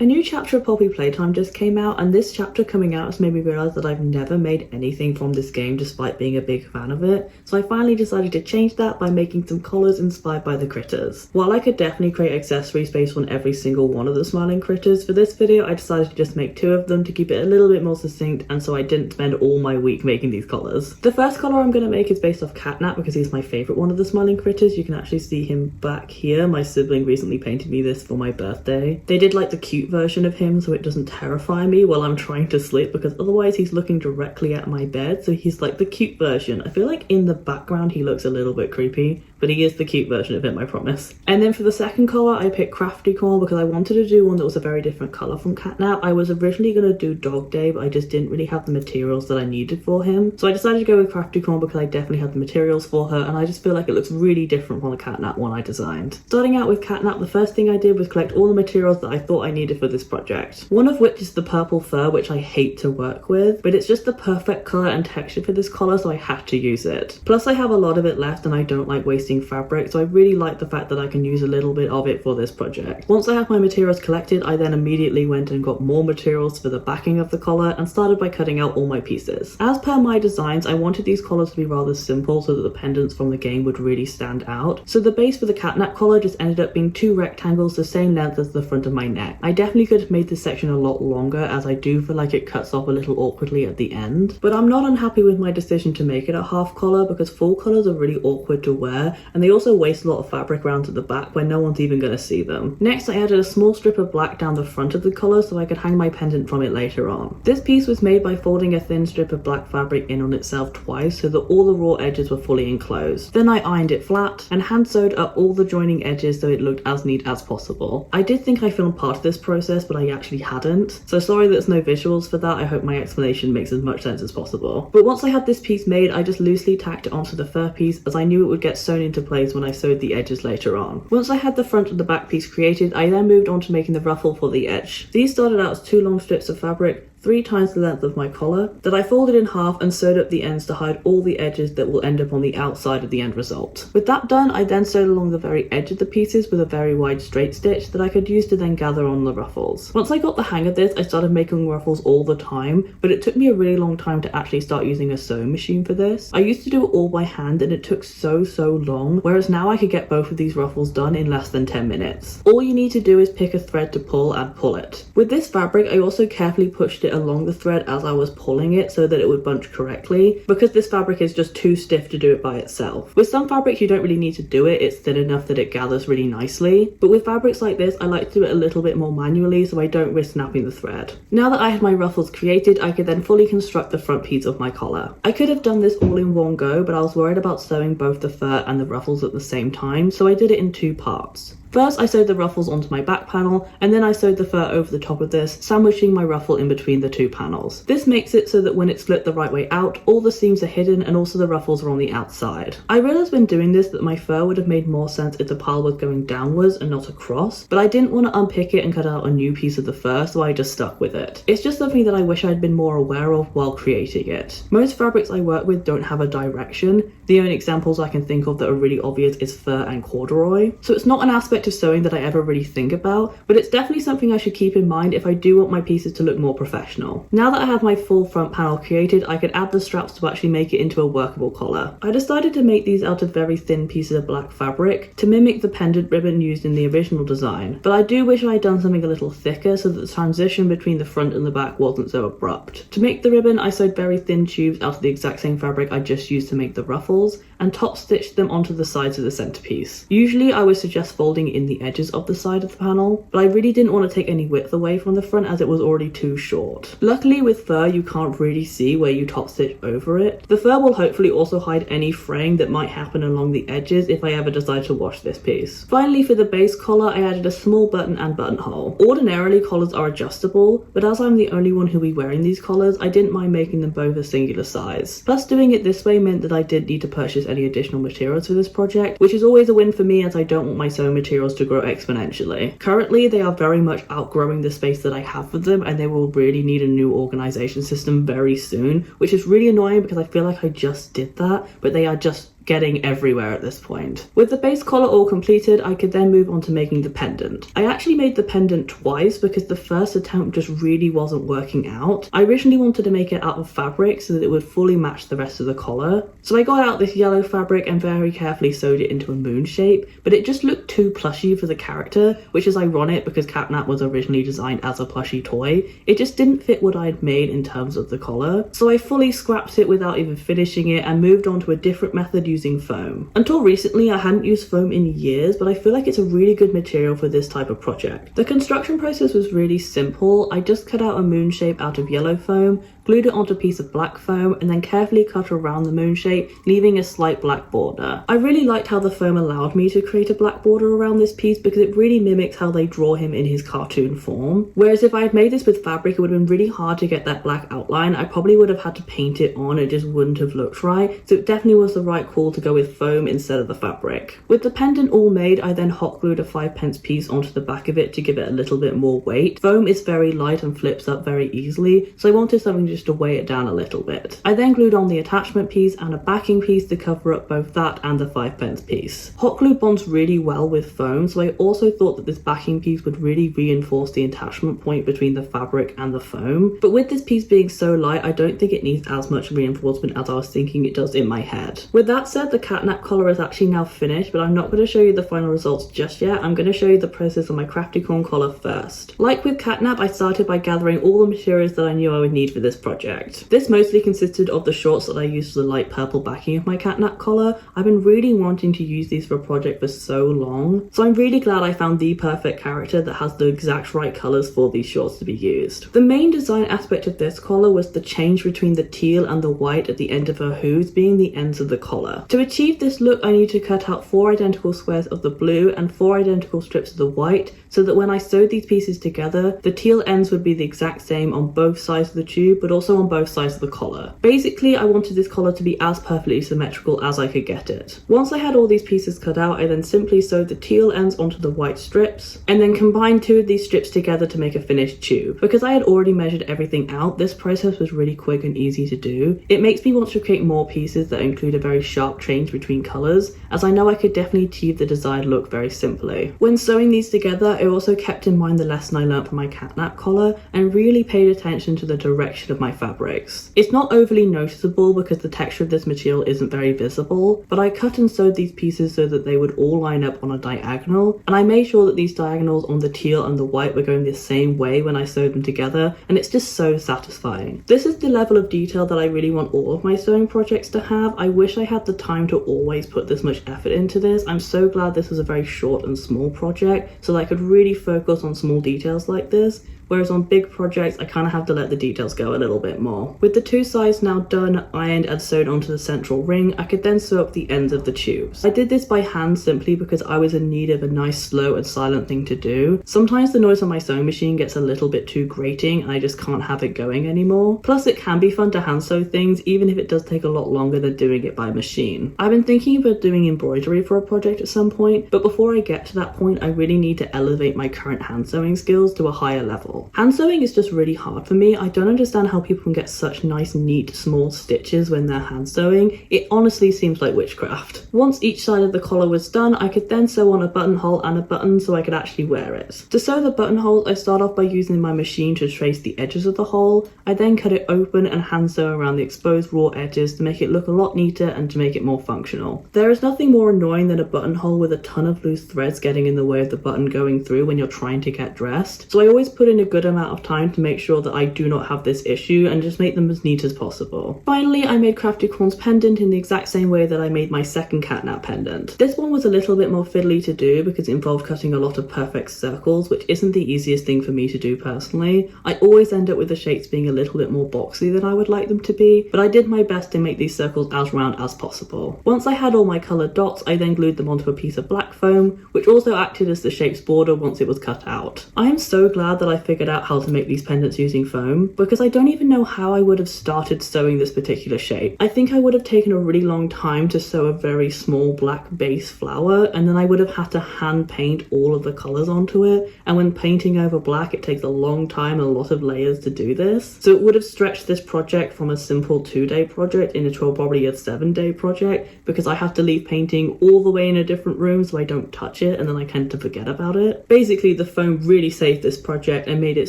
A new chapter of Poppy Playtime just came out, and this chapter coming out has made me realise that I've never made anything from this game despite being a big fan of it, so I finally decided to change that by making some colours inspired by the critters. While I could definitely create accessories based on every single one of the smiling critters, for this video I decided to just make 2 of them to keep it a little bit more succinct, and so I didn't spend all my week making these colours. The first colour I'm going to make is based off Catnap because he's my favourite one of the smiling critters. You can actually see him back here. My sibling recently painted me this for my birthday. They did like the cute version of him so it doesn't terrify me while I'm trying to sleep, because otherwise he's looking directly at my bed, so he's like the cute version. I feel like in the background he looks a little bit creepy, but he is the cute version of him, I promise. And then for the second colour I picked Craftycorn because I wanted to do one that was a very different colour from Catnap. I was originally going to do Dog Day, but I just didn't really have the materials that I needed for him, so I decided to go with Craftycorn because I definitely had the materials for her, and I just feel like it looks really different from the Catnap one I designed. Starting out with Catnap, the first thing I did was collect all the materials that I thought I needed for this project. One of which is the purple fur, which I hate to work with, but it's just the perfect colour and texture for this collar, so I had to use it. Plus I have a lot of it left and I don't like wasting fabric, so I really like the fact that I can use a little bit of it for this project. Once I have my materials collected, I then immediately went and got more materials for the backing of the collar and started by cutting out all my pieces. As per my designs, I wanted these collars to be rather simple so that the pendants from the game would really stand out. So the base for the Catnap collar just ended up being 2 rectangles the same length as the front of my neck. I definitely could have made this section a lot longer, as I do feel like it cuts off a little awkwardly at the end, but I'm not unhappy with my decision to make it a half collar because full collars are really awkward to wear, and they also waste a lot of fabric around to the back where no one's even going to see them. Next I added a small strip of black down the front of the collar so I could hang my pendant from it later on. This piece was made by folding a thin strip of black fabric in on itself twice so that all the raw edges were fully enclosed. Then I ironed it flat and hand sewed up all the joining edges so it looked as neat as possible. I did think I filmed part of this process, but I actually hadn't, so sorry there's no visuals for that. I hope my explanation makes as much sense as possible. But once I had this piece made, I just loosely tacked it onto the fur piece as I knew it would get sewn into place when I sewed the edges later on. Once I had the front and the back piece created, I then moved on to making the ruffle for the edge. These started out as 2 long strips of fabric, 3 times the length of my collar, that I folded in half and sewed up the ends to hide all the edges that will end up on the outside of the end result. With that done, I then sewed along the very edge of the pieces with a very wide straight stitch that I could use to then gather on the ruffles. Once I got the hang of this, I started making ruffles all the time, but it took me a really long time to actually start using a sewing machine for this. I used to do it all by hand and it took so long, whereas now I could get both of these ruffles done in less than 10 minutes. All you need to do is pick a thread to pull and pull it. With this fabric, I also carefully pushed it along the thread as I was pulling it so that it would bunch correctly, because this fabric is just too stiff to do it by itself. With some fabrics you don't really need to do it, it's thin enough that it gathers really nicely, but with fabrics like this I like to do it a little bit more manually so I don't risk snapping the thread. Now that I had my ruffles created, I could then fully construct the front piece of my collar. I could have done this all in one go, but I was worried about sewing both the fur and the ruffles at the same time, so I did it in 2 parts. First I sewed the ruffles onto my back panel, and then I sewed the fur over the top of this, sandwiching my ruffle in between the 2 panels. This makes it so that when it's split the right way out, all the seams are hidden and also the ruffles are on the outside. I realised when doing this that my fur would have made more sense if the pile was going downwards and not across, but I didn't want to unpick it and cut out a new piece of the fur, so I just stuck with it. It's just something that I wish I'd been more aware of while creating it. Most fabrics I work with don't have a direction. The only examples I can think of that are really obvious is fur and corduroy, so it's not an aspect of sewing that I ever really think about, but it's definitely something I should keep in mind if I do want my pieces to look more professional. Now that I have my full front panel created, I could add the straps to actually make it into a workable collar. I decided to make these out of very thin pieces of black fabric to mimic the pendant ribbon used in the original design, but I do wish I had done something a little thicker so that the transition between the front and the back wasn't so abrupt. To make the ribbon, I sewed very thin tubes out of the exact same fabric I just used to make the ruffles and top stitched them onto the sides of the centerpiece. Usually I would suggest folding in the edges of the side of the panel, but I really didn't want to take any width away from the front as it was already too short. Luckily with fur you can't really see where you top stitch over it. The fur will hopefully also hide any fraying that might happen along the edges if I ever decide to wash this piece. Finally, for the base collar I added a small button and buttonhole. Ordinarily collars are adjustable, but as I'm the only one who will be wearing these collars, I didn't mind making them both a singular size. Plus doing it this way meant that I didn't need to purchase any additional materials for this project, which is always a win for me as I don't want my sewing materials to grow exponentially. Currently they are very much outgrowing the space that I have for them, and they will really need a new organization system very soon, which is really annoying because I feel like I just did that, but they are just getting everywhere at this point. With the base collar all completed, I could then move on to making the pendant. I actually made the pendant twice because the first attempt just really wasn't working out. I originally wanted to make it out of fabric so that it would fully match the rest of the collar. So I got out this yellow fabric and very carefully sewed it into a moon shape, but it just looked too plushy for the character, which is ironic because Catnap was originally designed as a plushy toy. It just didn't fit what I had made in terms of the collar. So I fully scrapped it without even finishing it and moved on to a different method using foam. Until recently, I hadn't used foam in years, but I feel like it's a really good material for this type of project. The construction process was really simple. I just cut out a moon shape out of yellow foam, glued it onto a piece of black foam, and then carefully cut around the moon shape, leaving a slight black border. I really liked how the foam allowed me to create a black border around this piece because it really mimics how they draw him in his cartoon form. Whereas if I had made this with fabric, it would have been really hard to get that black outline. I probably would have had to paint it on, it just wouldn't have looked right. So it definitely was the right call to go with foam instead of the fabric. With the pendant all made, I then hot glued a 5p piece onto the back of it to give it a little bit more weight. Foam is very light and flips up very easily, so I wanted something just to weigh it down a little bit. I then glued on the attachment piece and a backing piece to cover up both that and the 5p piece. Hot glue bonds really well with foam, so I also thought that this backing piece would really reinforce the attachment point between the fabric and the foam. But with this piece being so light, I don't think it needs as much reinforcement as I was thinking it does in my head. With that said, the Catnap collar is actually now finished, but I'm not going to show you the final results just yet. I'm going to show you the process of my Craftycorn collar first. Like with Catnap, I started by gathering all the materials that I knew I would need for this project. This mostly consisted of the shorts that I used for the light purple backing of my Catnap collar. I've been really wanting to use these for a project for so long, so I'm really glad I found the perfect character that has the exact right colours for these shorts to be used. The main design aspect of this collar was the change between the teal and the white at the end of her hooves being the ends of the collar. To achieve this look, I needed to cut out 4 identical squares of the blue and 4 identical strips of the white, so that when I sewed these pieces together, the teal ends would be the exact same on both sides of the tube, but also on both sides of the collar. Basically, I wanted this collar to be as perfectly symmetrical as I could get it. Once I had all these pieces cut out, I then simply sewed the teal ends onto the white strips, and then combined 2 of these strips together to make a finished tube. Because I had already measured everything out, this process was really quick and easy to do. It makes me want to create more pieces that include a very sharp change between colours, as I know I could definitely achieve the desired look very simply. When sewing these together, I also kept in mind the lesson I learned from my Catnap collar and really paid attention to the direction of my fabrics. It's not overly noticeable because the texture of this material isn't very visible, but I cut and sewed these pieces so that they would all line up on a diagonal, and I made sure that these diagonals on the teal and the white were going the same way when I sewed them together, and it's just so satisfying. This is the level of detail that I really want all of my sewing projects to have. I wish I had the time to always put this much effort into this. I'm so glad this was a very short and small project so that I could really focus on small details like this. Whereas on big projects, I kind of have to let the details go a little bit more. With the 2 sides now done, ironed and sewn onto the central ring, I could then sew up the ends of the tubes. I did this by hand simply because I was in need of a nice, slow and silent thing to do. Sometimes the noise on my sewing machine gets a little bit too grating and I just can't have it going anymore. Plus it can be fun to hand sew things even if it does take a lot longer than doing it by machine. I've been thinking about doing embroidery for a project at some point, but before I get to that point, I really need to elevate my current hand sewing skills to a higher level. Hand sewing is just really hard for me. I don't understand how people can get such nice, neat, small stitches when they're hand sewing. It honestly seems like witchcraft. Once each side of the collar was done, I could then sew on a buttonhole and a button so I could actually wear it. To sew the buttonhole, I start off by using my machine to trace the edges of the hole. I then cut it open and hand sew around the exposed raw edges to make it look a lot neater and to make it more functional. There is nothing more annoying than a buttonhole with a ton of loose threads getting in the way of the button going through when you're trying to get dressed. So I always put in a good amount of time to make sure that I do not have this issue and just make them as neat as possible. Finally, I made Craftycorn's pendant in the exact same way that I made my second Catnap pendant. This one was a little bit more fiddly to do because it involved cutting a lot of perfect circles, which isn't the easiest thing for me to do personally. I always end up with the shapes being a little bit more boxy than I would like them to be, but I did my best to make these circles as round as possible. Once I had all my coloured dots, I then glued them onto a piece of black foam, which also acted as the shape's border once it was cut out. I am so glad that I figured figured out how to make these pendants using foam, because I don't even know how I would have started sewing this particular shape. I think I would have taken a really long time to sew a very small black base flower, and then I would have had to hand paint all of the colors onto it, and when painting over black it takes a long time and a lot of layers to do this. So it would have stretched this project from a simple 2-day project into probably a 7-day project, because I have to leave painting all the way in a different room so I don't touch it and then I tend to forget about it. Basically, the foam really saved this project and made it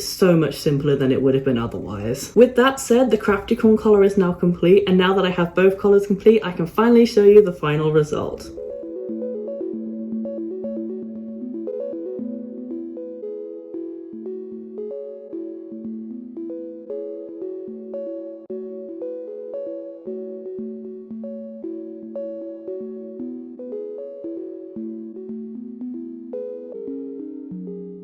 so much simpler than it would have been otherwise. With that said, the Craftycorn collar is now complete, and now that I have both collars complete, I can finally show you the final result.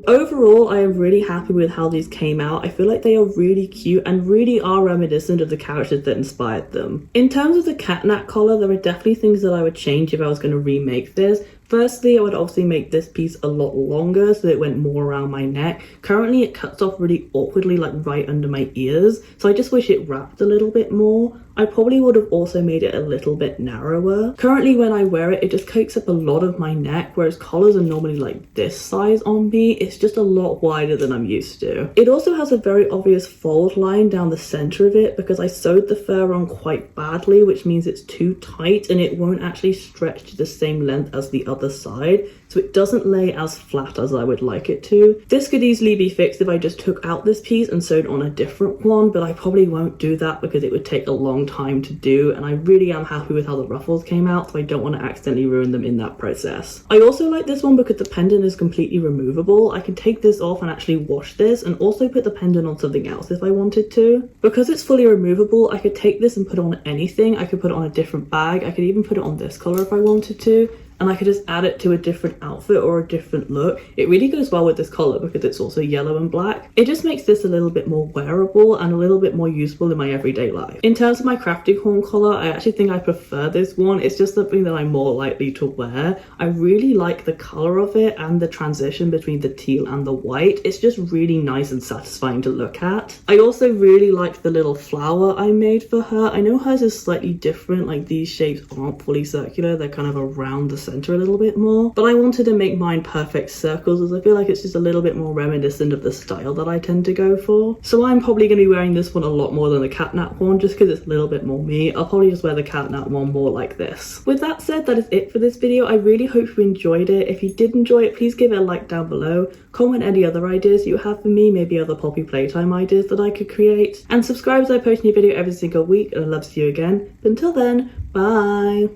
Overall, I am really happy with how these came out. I feel like they are really cute and really are reminiscent of the characters that inspired them. In terms of the catnap collar, there are definitely things that I would change if I was going to remake this. Firstly, I would obviously make this piece a lot longer so that it went more around my neck. Currently, it cuts off really awkwardly, like right under my ears, so I just wish it wrapped a little bit more. I probably would have also made it a little bit narrower. Currently, when I wear it, it just takes up a lot of my neck, whereas collars are normally like this size on me. It's just a lot wider than I'm used to. It also has a very obvious fold line down the center of it because I sewed the fur on quite badly, which means it's too tight and it won't actually stretch to the same length as the other side, so it doesn't lay as flat as I would like it to. This could easily be fixed if I just took out this piece and sewed on a different one, but I probably won't do that because it would take a long time to do, and I really am happy with how the ruffles came out, so I don't want to accidentally ruin them in that process. I also like this one because the pendant is completely removable. I can take this off and actually wash this and also put the pendant on something else if I wanted to. Because it's fully removable, I could take this and put it on anything. I could put it on a different bag. I could even put it on this color if I wanted to. And I could just add it to a different outfit or a different look. It really goes well with this collar because it's also yellow and black. It just makes this a little bit more wearable and a little bit more useful in my everyday life. In terms of my Craftycorn collar, I actually think I prefer this one. It's just something that I'm more likely to wear. I really like the color of it and the transition between the teal and the white. It's just really nice and satisfying to look at. I also really like the little flower I made for her. I know hers is slightly different, like these shapes aren't fully circular, they're kind of around the center a little bit more, but I wanted to make mine perfect circles as I feel like it's just a little bit more reminiscent of the style that I tend to go for. So I'm probably going to be wearing this one a lot more than the catnap one just because it's a little bit more me. I'll probably just wear the catnap one more like this. With that said, that is it for this video. I really hope you enjoyed it. If you did enjoy it, please give it a like down below. Comment any other ideas you have for me, maybe other Poppy Playtime ideas that I could create, and subscribe as I post a new video every single week, and I'd love to see you again. But until then, bye!